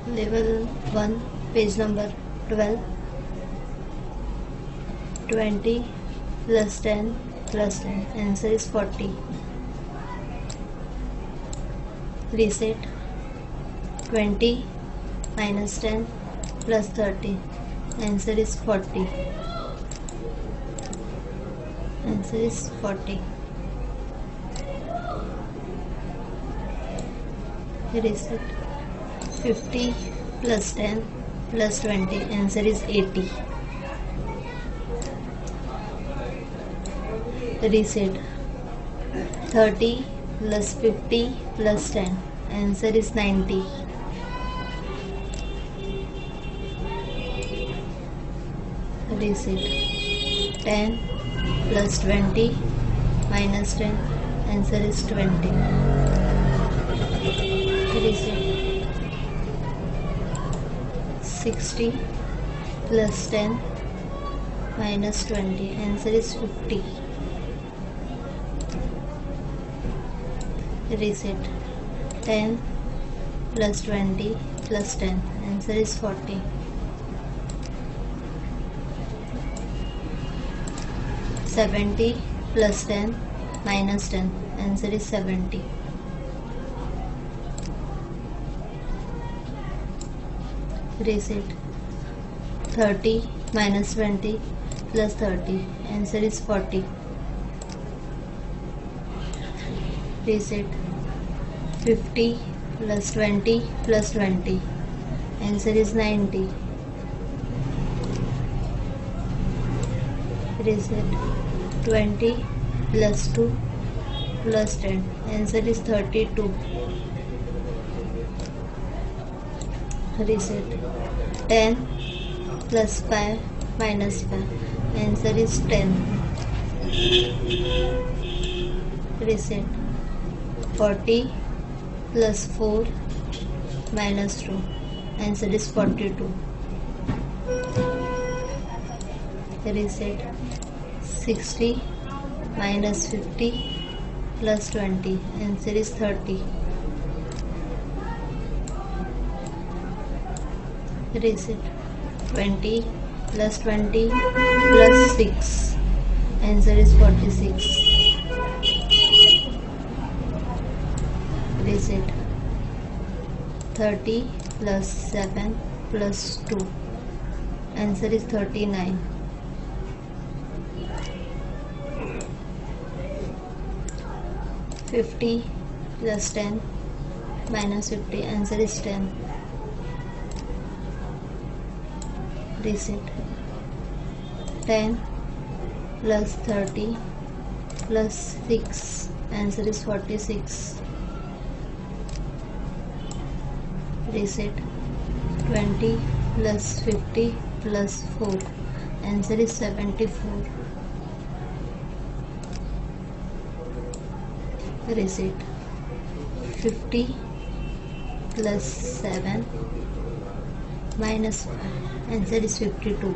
Level 1, page number 12. 20 plus 10 plus 10. Answer is 40. Reset. 20 minus 10 plus 30. Answer is 40. Answer is 40. Reset. 50 plus 10 plus 20. Answer is 80. Reset. 30 plus 50 plus 10. Answer is 90. Reset. 10 plus 20 minus 10. Answer is 20. Reset. 60 plus 10 minus 20. Answer is 50. Reset. 10 plus 20 plus 10. Answer is 40. $70 plus 10 minus 10. Answer is 70. Reset. 30 minus 20 plus 30. Answer is 40. Reset. 50 plus 20 plus 20. Answer is 90. Reset. 20 plus 2 plus 10. Answer is 32. Reset. 10 plus 5 minus 5. Answer is 10. Reset. 40 plus 4 minus 2. Answer is 42. Reset. 60 minus 50 plus 20. Answer is 30. Reset. 20 plus 20 plus 6. Answer is 46. Reset. 30 plus 7 plus 2. Answer is 39. $50 plus 10 minus 50. Answer is 10. Reset. 10 plus 30 plus 6. Answer is 46. Reset. 20 plus 50 plus 4. Answer is 74. Reset. 50 plus 7 minus 5. Answer is 52.